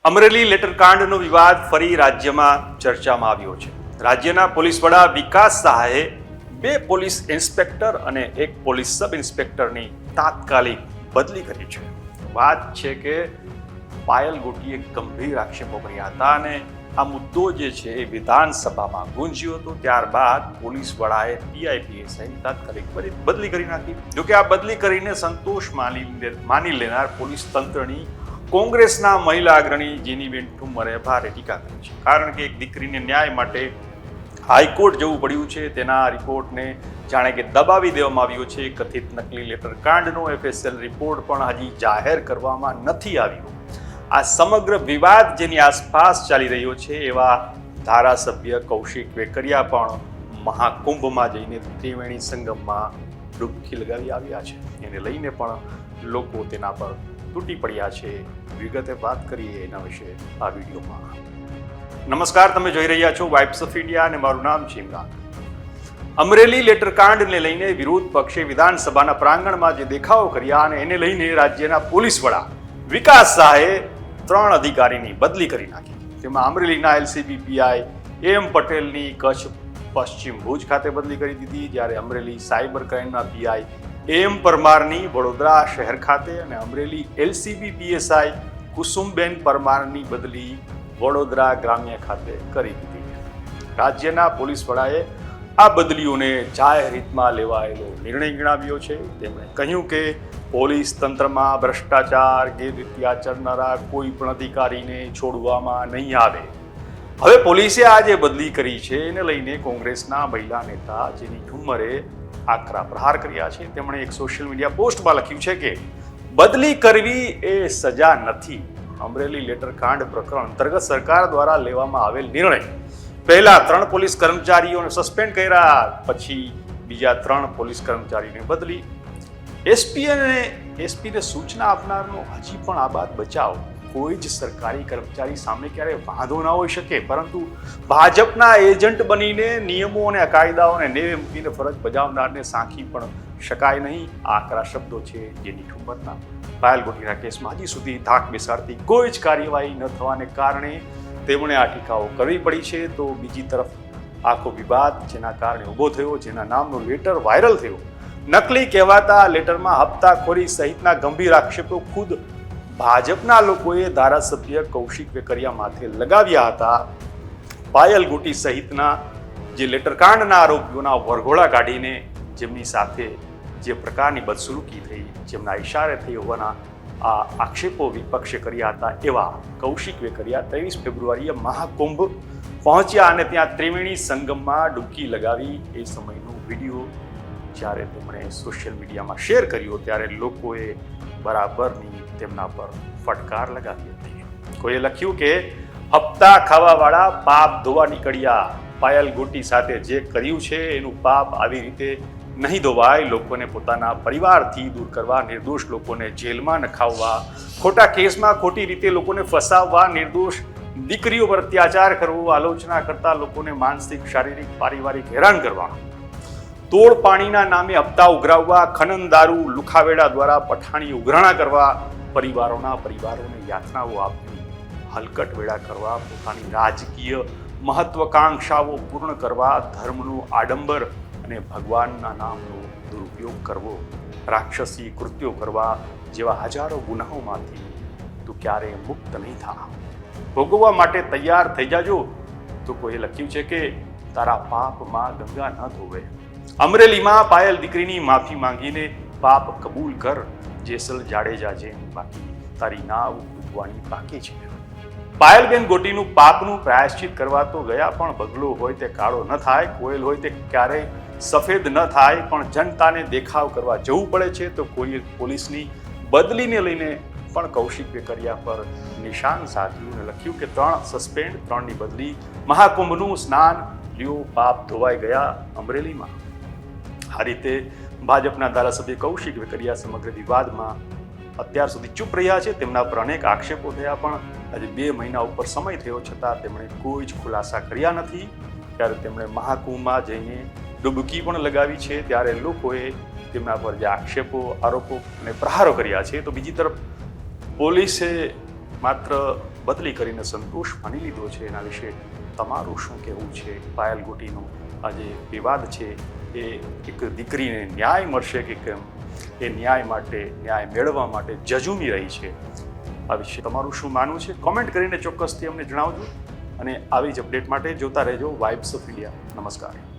અમરેલી લેટરકાંડનો વિવાદ ફરી રાજ્યમાં ચર્ચામાં આવ્યો છે. રાજ્યના પોલીસ વડા વિકાસ સહાયે 2 પોલીસ ઇન્સ્પેક્ટર અને 1 પોલીસ સબ ઇન્સ્પેક્ટરની તાત્કાલિક બદલી કરી છે. વાત છે કે પાયલ ગોટીએ ગંભીર આક્ષેપો કર્યા હતા અને આ મુદ્દો જે છે એ વિધાનસભામાં ગુંજ્યો હતો. ત્યારબાદ પોલીસ વડાએ પીઆઈપીએસઆઈની તાત્કાલિક બદલી કરી નાખી. જોકે આ બદલી કરીને સંતોષ માની લેનાર પોલીસ તંત્રની કોંગ્રેસના મહિલા અગ્રણી જેનીબેન ઠુમ્મરે ભારે ટીકા કરી છે. કારણ કે એક દીકરીને ન્યાય માટે હાઈકોર્ટ જવું પડ્યું છે. તેના રિપોર્ટને જાણે કે દબાવી દેવામાં આવ્યો છે. કથિત નકલી લેટરકાંડનો FSL રિપોર્ટ પણ હજી જાહેર કરવામાં નથી આવ્યો. આ સમગ્ર વિવાદ જેની આસપાસ ચાલી રહ્યો છે એવા ધારાસભ્ય કૌશિક વેકરિયા પણ મહાકુંભમાં જઈને ત્રિવેણી સંગમમાં ડૂબકી લગાવી આવ્યા છે. એને લઈને પણ લોકો તેના પર તૂટી પડ્યા છે. વિગતે વાત કરીએ એના વિશે આ વિડીયોમાં. નમસ્કાર, તમે જોઈ રહ્યા છો વાઇબ્સ ઓફ ઇન્ડિયા અને મારું નામ છે ઇમરાન. અમરેલી લેટરકાંડને લઈને વિરોધ પક્ષે વિધાનસભાના પ્રાંગણમાં જે દેખાવો કર્યા અને એને લઈને રાજ્યના પોલીસ વડા વિકાસ સહાયે 3 અધિકારીની બદલી કરી નાખી. તેમાં અમરેલીના LCB PI AM પટેલની કચ્છ પશ્ચિમ ભુજ ખાતે બદલી કરી દીધી, જ્યારે અમરેલી સાયબર ક્રાઇમના PI AM પરમારની વડોદરા શહેર ખાતે અને અમરેલી LCB PSI કુસુમબેન પરમારની બદલી વડોદરા ગ્રામ્ય ખાતે કરી દીધી. રાજ્યના પોલીસ વડાએ આ બદલીઓને જાહેર હિતમાં લેવાયેલો નિર્ણય ગણાવ્યો છે. તેમણે કહ્યું કે પોલીસ તંત્રમાં ભ્રષ્ટાચાર ગેરરીતિ આચરનારા કોઈ પણ અધિકારીને છોડવામાં નહીં આવે. હવે પોલીસે આ જે બદલી કરી છે એને લઈને કોંગ્રેસના મહિલા નેતા જેની ઠુમ્મરે આકરા પ્રહાર કર્યા છે. તેમણે એક સોશિયલ મીડિયા પોસ્ટમાં લખ્યું છે કે બદલી કરવી એ સજા નથી. અમરેલી લેટરકાંડ પ્રકરણ અંતર્ગત સરકાર દ્વારા લેવામાં આવેલ નિર્ણય પહેલા 3 પોલીસ કર્મચારીઓને સસ્પેન્ડ કર્યા, પછી બીજા 3 પોલીસ કર્મચારીને બદલી. એસપીને સૂચના આપનારનો હજી પણ આ બાદ બચાવ. કોઈ જ સરકારી કર્મચારી સામે ક્યારે વાંધો ના હોઈ શકે, પરંતુ ભાજપના એજન્ટ બનીને નિયમો અને કાયદાઓને નેવે મૂકીને ફરજ બજાવનારને સાંખી પણ શકાય નહીં. આકરા શબ્દો છે જેની ઠુમ્મરના. પાયલ ગોટીના કેસમાં હજી સુધી ધાક બેસાડતી કોઈ જ કાર્યવાહી ન થવાને કારણે તેમણે આ ટીકાઓ કરવી પડી છે. તો બીજી તરફ આખો વિવાદ જેના કારણે ઊભો થયો, જેના નામનો લેટર વાયરલ થયો, નકલી કહેવાતા લેટરમાં હપ્તાખોરી સહિતના ગંભીર આક્ષેપો ખુદ ભાજપના લોકોએ ધારાસભ્ય કૌશિક વેકરિયા માથે લગાવ્યા હતા. પાયલ ગોટી સહિતના જે લેટરકાંડના આરોપીઓના વરઘોડા કાઢીને જેમની સાથે જે પ્રકારની બદસલુકી થઈ, જેમના ઇશારે થઈ હોવાના આ આક્ષેપો વિપક્ષે કર્યા હતા, એવા કૌશિક વેકરિયા 23 ફેબ્રુઆરીએ મહાકુંભ પહોંચ્યા અને ત્યાં ત્રિવેણી સંગમમાં ડૂબકી લગાવી એ સમયનો વિડીયો જ્યારે તેમણે સોશિયલ મીડિયામાં શેર કર્યો ત્યારે લોકોએ બરાબરની તેમના પર ફટકાર લગાવી હતી. કોઈએ લખ્યું કે હપ્તા ખાવાવાળા પાપ ધોવા નીકળ્યા. પાયલ ગોટી સાથે જે કર્યું છે એનું પાપ આવી રીતે નહીં ધોવાય. લોકોને પોતાના પરિવારથી દૂર કરવા, નિર્દોષ લોકોને જેલમાં નખાવવા, ખોટા કેસમાં ખોટી રીતે લોકોને ફસાવવા, નિર્દોષ દીકરીઓ પર અત્યાચાર કરવો, આલોચના કરતા લોકોને માનસિક, શારીરિક, પારિવારિક હેરાન કરવા, તોડ પાણીના નામે હપ્તા ઉઘરાવવા, ખનન દારૂ લુખાવેડા દ્વારા પઠાણી ઉઘરાણા કરવા, પરિવારોને યાતનાઓ આપવી, હલકટ વેળા કરવા, પોતાની રાજકીય મહત્વકાંક્ષાઓ પૂર્ણ કરવા, ધર્મનું આડંબર અને ભગવાનના નામનો દુરુપયોગ કરવો, રાક્ષસી કૃત્યો કરવા જેવા હજારો ગુનાઓમાંથી તું ક્યારેય મુક્ત નહીં થા. ભોગવવા માટે તૈયાર થઈ જાજો. તો કોઈએ લખ્યું છે કે તારા પાપમાં ગંગા ન ધોવે. અમરેલીમાં પાયલ દીકરીની માફી માંગીને પાપ કબૂલ કર. જેસલ જાડેજા જેમ બાકી તારી નાવ ડૂબવાની બાકી છે. પાયલબેન ગોટીનું પાપનું પ્રાયશ્ચિત કરવા તો ગયા, પણ બગલો હોય તે કાળો ન થાય, કોયલ હોય તે ક્યારેય સફેદ ન થાય, પણ જનતાને દેખાવ કરવા જવું પડે છે. તો કોઈ પોલીસની બદલીને લઈને પણ કૌશિક વેકરિયા પર નિશાન સાધ્યું અને લખ્યું કે 3 સસ્પેન્ડ, 3ની બદલી. મહાકુંભનું સ્નાન લ્યો, પાપ ધોવાઈ ગયા અમરેલીમાં. આ રીતે ભાજપના ધારાસભ્ય કૌશિક વેકરિયા સમગ્ર વિવાદમાં અત્યાર સુધી ચૂપ રહ્યા છે. તેમના પર અનેક આક્ષેપો થયા, પણ આજે 2 મહિના ઉપર સમય થયો છતાં તેમણે કોઈ જ ખુલાસા કર્યા નથી. ત્યારે તેમણે મહાકુંભમાં જઈને ડૂબકી પણ લગાવી છે. ત્યારે લોકોએ તેમના પર જે આક્ષેપો, આરોપો અને પ્રહારો કર્યા છે. તો બીજી તરફ પોલીસે માત્ર બદલી કરીને સંતોષ માની લીધો છે. એના વિશે તમારું શું કહેવું છે? પાયલ ગોટીનો આ જે વિવાદ છે એ એક દીકરીને ન્યાય મળશે કે કેમ, એ ન્યાય મેળવવા માટે ઝઝૂમી રહી છે. આ વિશે તમારું શું માનવું છે? કોમેન્ટ કરીને ચોક્કસથી અમને જણાવજો અને આવી જ અપડેટ માટે જોતા રહેજો વાઇબ્સ ઓફ ઇન્ડિયા. નમસ્કાર.